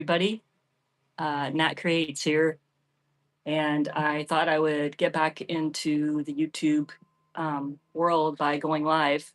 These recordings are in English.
everybody. Nat Creates here, and I thought I would get back into the YouTube world by going live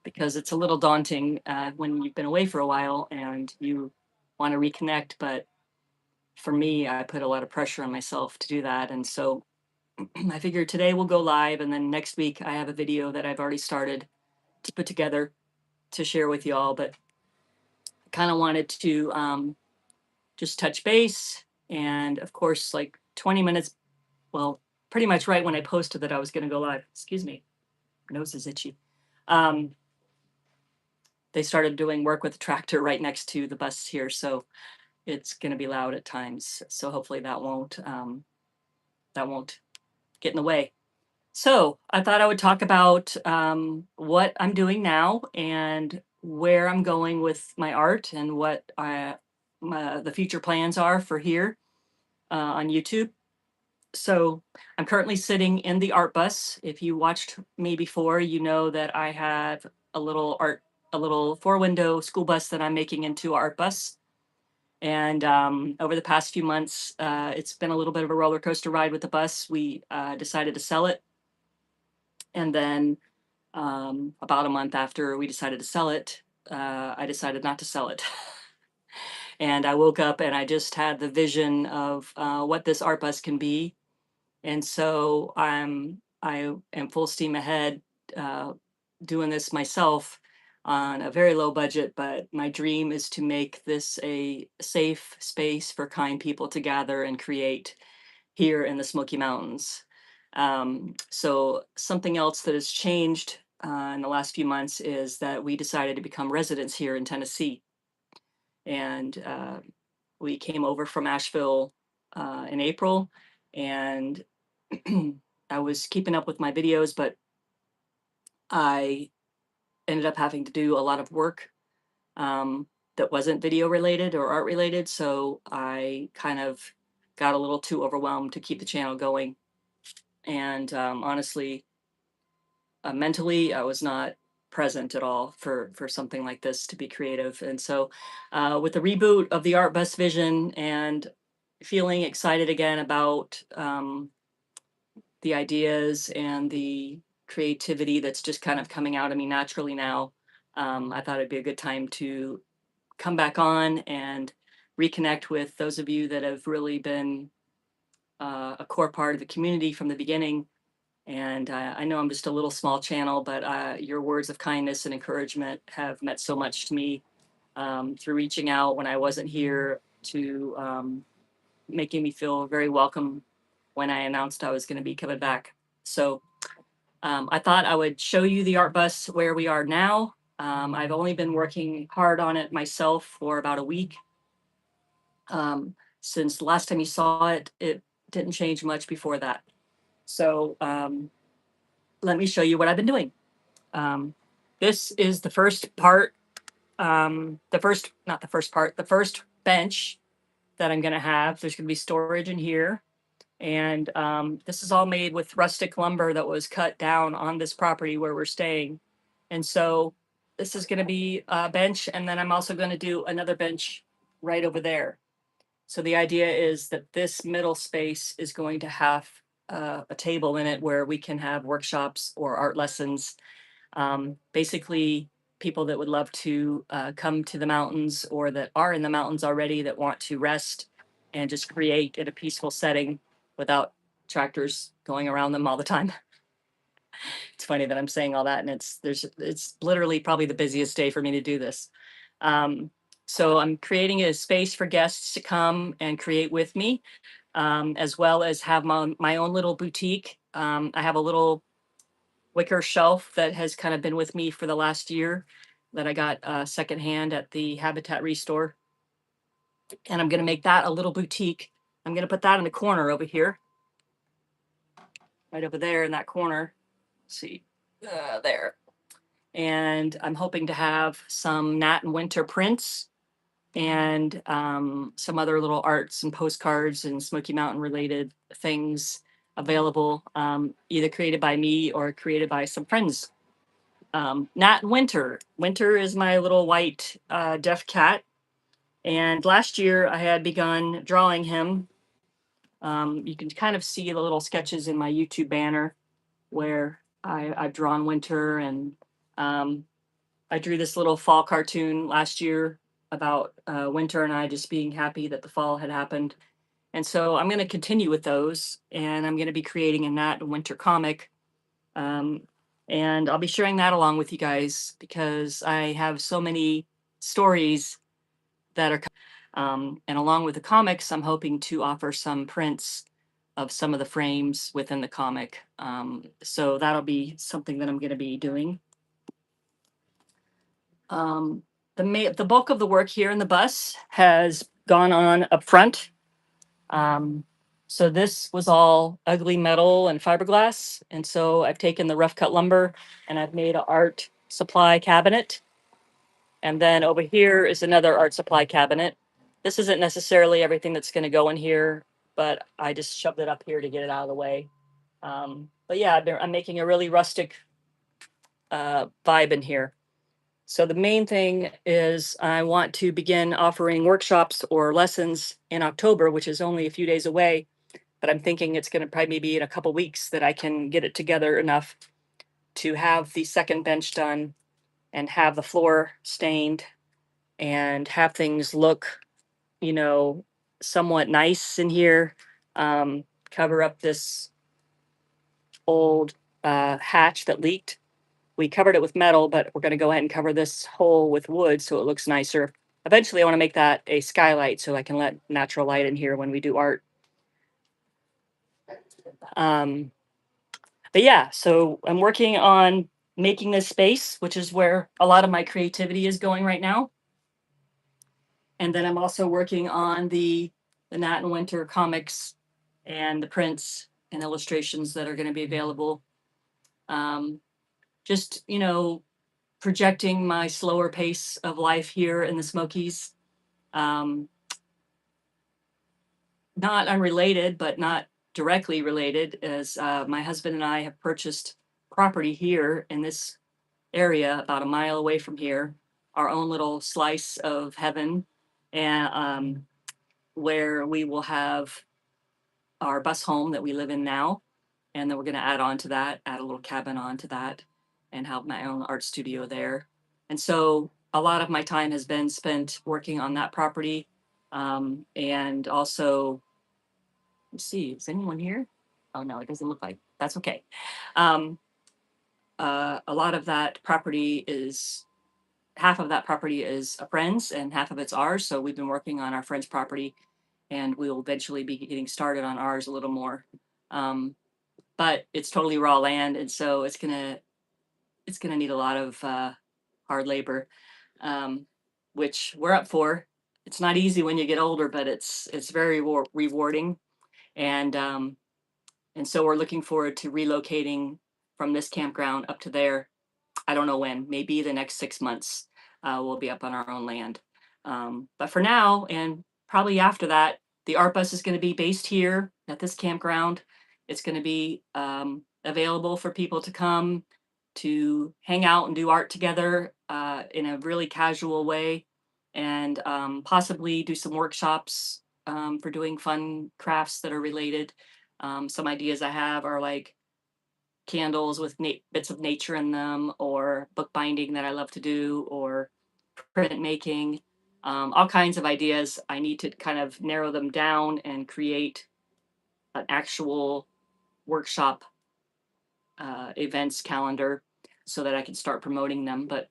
because it's a little daunting when you've been away for a while and you want to reconnect. But for me, I put a lot of pressure on myself to do that. And so I figured today we'll go live, and then next week I have a video that I've already started to put together to share with y'all. But I kind of wanted to just touch base. And of course, like 20 minutes, well, pretty much right when I posted that I was going to go live, excuse me, my nose is itchy. Um, they started doing work with the tractor right next to the bus here. So it's going to be loud at times. So hopefully that won't get in the way. So I thought I would talk about what I'm doing now and where I'm going with my art and what the future plans are for here on YouTube. So I'm currently sitting in the art bus. If you watched me before, you know that I have a little four window school bus that I'm making into art bus. And over the past few months, it's been a little bit of a roller coaster ride with the bus. We decided to sell it. And then about a month after we decided to sell it, I decided not to sell it. And I woke up and I just had the vision of what this art bus can be. And so I am full steam ahead uh, doing this myself on a very low budget. But my dream is to make this a safe space for kind people to gather and create here in the Smoky Mountains. So something else that has changed in the last few months is that we decided to become residents here in Tennessee, and we came over from Asheville in April, and I was keeping up with my videos, but I ended up having to do a lot of work that wasn't video related or art related. So I kind of got a little too overwhelmed to keep the channel going. And honestly, mentally, I was not present at all for something like this to be creative. And so with the reboot of the Art Bus Vision and feeling excited again about the ideas and the creativity that's just kind of coming out of me naturally now, I thought it'd be a good time to come back on and reconnect with those of you that have really been a core part of the community from the beginning. And I know I'm just a little small channel, but your words of kindness and encouragement have meant so much to me through reaching out when I wasn't here, to making me feel very welcome when I announced I was going to be coming back. So I thought I would show you the art bus where we are now. I've only been working hard on it myself for about a week. Since the last time you saw it, it didn't change much before that. So let me show you what I've been doing. This is the first part, not the first part, the first bench that I'm going to have. There's going to be storage in here. And this is all made with rustic lumber that was cut down on this property where we're staying. And so this is going to be a bench. And then I'm also going to do another bench right over there. So the idea is that this middle space is going to have a table in it where we can have workshops or art lessons. Basically, people that would love to come to the mountains or that are in the mountains already that want to rest and just create in a peaceful setting without tractors going around them all the time. It's funny that I'm saying all that, and it's literally probably the busiest day for me to do this. So I'm creating a space for guests to come and create with me, as well as have my own little boutique. I have a little wicker shelf that has kind of been with me for the last year that I got secondhand at the Habitat Restore. And I'm going to make that a little boutique. I'm going to put that in the corner over here, right over there in that corner. Let's see, there. And I'm hoping to have some Nat Wynter prints and some other little arts and postcards and Smoky Mountain related things available, either created by me or created by some friends. Nat Wynter. Winter is my little white deaf cat, And last year I had begun drawing him. You can kind of see the little sketches in my YouTube banner where I've drawn Winter, and um, I drew this little fall cartoon last year about Winter and I just being happy that the fall had happened. And so I'm going to continue with those, and I'm going to be creating a Nat Winter comic. Um, and I'll be sharing that along with you guys because I have so many stories that are. And along with the comics, I'm hoping to offer some prints of some of the frames within the comic. So that'll be something that I'm going to be doing. Um, the bulk of the work here in the bus has gone on up front. Um, so this was all ugly metal and fiberglass, and so I've taken the rough cut lumber and I've made an art supply cabinet. And then over here is another art supply cabinet. This isn't necessarily everything that's going to go in here, but I just shoved it up here to get it out of the way. But yeah, I'm making a really rustic vibe in here. So the main thing is I want to begin offering workshops or lessons in October, which is only a few days away. But I'm thinking it's going to probably be in a couple weeks that I can get it together enough to have the second bench done and have the floor stained and have things look, you know, somewhat nice in here. Cover up this old hatch that leaked. We covered it with metal, but we're going to go ahead and cover this hole with wood so it looks nicer. Eventually, I want to make that a skylight so I can let natural light in here when we do art. Um, but yeah, so I'm working on making this space, which is where a lot of my creativity is going right now. And then I'm also working on the Nat and Winter comics and the prints and illustrations that are going to be available. Um, just projecting my slower pace of life here in the Smokies. Um, Not unrelated, but not directly related, as my husband and I have purchased property here in this area, about a mile away from here, our own little slice of heaven, and where we will have our bus home that we live in now. And then we're going to add on to that, add a little cabin onto that, and have my own art studio there. And so a lot of my time has been spent working on that property. And also, let's see, is anyone here? Oh, no, it doesn't look like. That's okay. Um, a lot of that property is half of that property is a friend's and half of it's ours. So we've been working on our friend's property, and we will eventually be getting started on ours a little more. Um, but it's totally raw land, and so it's gonna need a lot of hard labor, um, which we're up for. It's not easy when you get older, but it's very rewarding, and so we're looking forward to relocating from this campground up to there. I don't know when, maybe the next 6 months, we'll be up on our own land. But for now, and probably after that, the art bus is going to be based here at this campground. It's going to be available for people to come to hang out and do art together in a really casual way, and possibly do some workshops for doing fun crafts that are related. Some ideas I have are like candles with bits of nature in them, or bookbinding that I love to do, or print making, all kinds of ideas. I need to kind of narrow them down and create an actual workshop events calendar so that I can start promoting them. But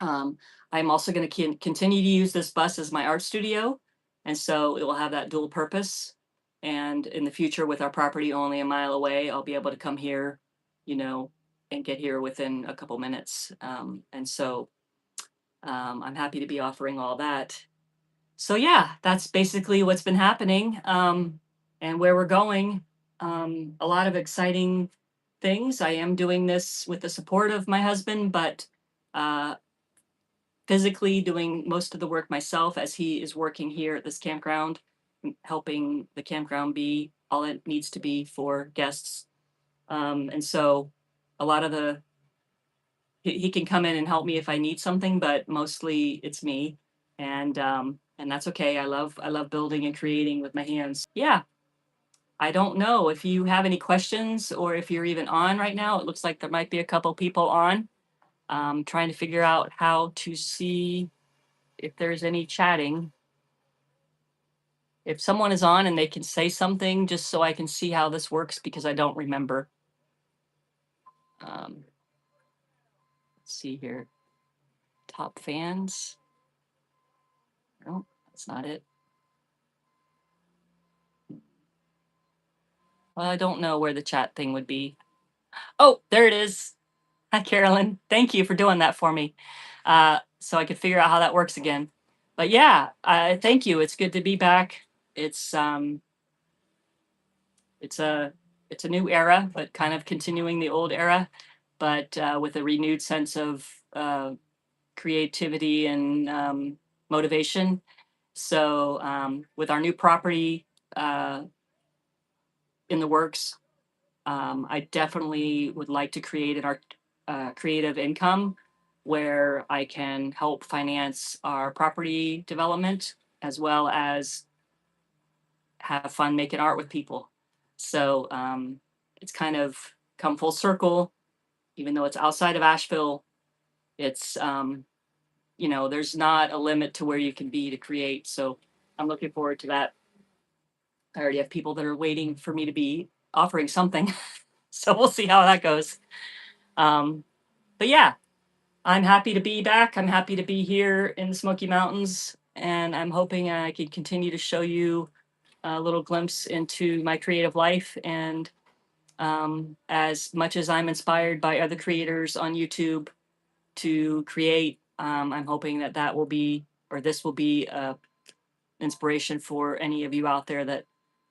um, I'm also going to continue to use this bus as my art studio. And so it will have that dual purpose. And in the future, with our property only a mile away, I'll be able to come here, you know, and get here within a couple minutes. And so I'm happy to be offering all that. So yeah, that's basically what's been happening, and where we're going. A lot of exciting things. I am doing this with the support of my husband, but uh, physically doing most of the work myself as he is working here at this campground, helping the campground be all it needs to be for guests. And so a lot of he can come in and help me if I need something, but mostly it's me. And and that's okay. I love building and creating with my hands. Yeah, I don't know if you have any questions or if you're even on right now. It looks like there might be a couple people on. Trying to figure out how to see if there's any chatting. If someone is on and they can say something just so I can see how this works because I don't remember. Let's see here. Top fans. No, that's not it. Well, I don't know where the chat thing would be. Oh, there it is. Hi, Carolyn. Thank you for doing that for me. So I could figure out how that works again. But yeah, thank you. It's good to be back. It's um, it's a it's a new era, but kind of continuing the old era, but with a renewed sense of creativity and motivation. So with our new property uh, in the works, I definitely would like to create an art creative income where I can help finance our property development as well as have fun making art with people. So it's kind of come full circle, even though it's outside of Asheville. It's you know, there's not a limit to where you can be to create. So I'm looking forward to that. I already have people that are waiting for me to be offering something. So we'll see how that goes. Um, but yeah, I'm happy to be back. I'm happy to be here in the Smoky Mountains, and I'm hoping I can continue to show you a little glimpse into my creative life. And as much as I'm inspired by other creators on YouTube to create, I'm hoping that that will be, or this will be, inspiration for any of you out there that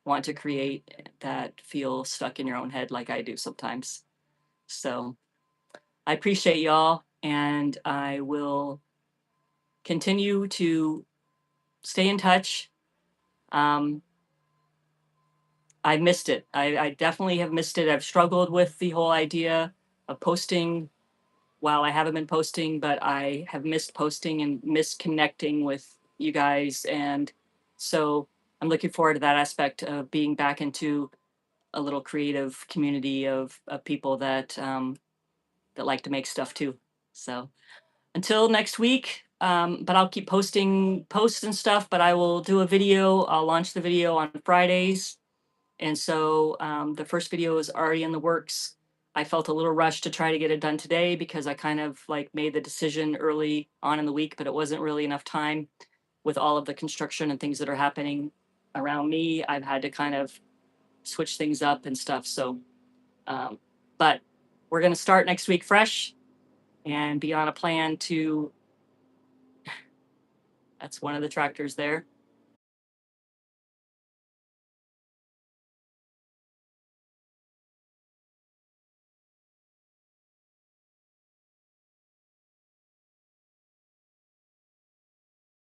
want to create that feel stuck in your own head like I do sometimes. So I appreciate y'all, and I will continue to stay in touch. Um, I missed it. I definitely have missed it. I've struggled with the whole idea of posting while I haven't been posting, but I have missed posting and missed connecting with you guys. And so I'm looking forward to that aspect of being back into a little creative community of people that that like to make stuff too. So until next week, but I'll keep posting posts and stuff. But I will do a video. I'll launch the video on Fridays, and so the first video is already in the works. I felt a little rushed to try to get it done today because I kind of like made the decision early on in the week, but it wasn't really enough time with all of the construction and things that are happening around me. I've had to kind of switch things up and stuff. So, um, but we're going to start next week fresh and be on a plan to, that's one of the tractors there,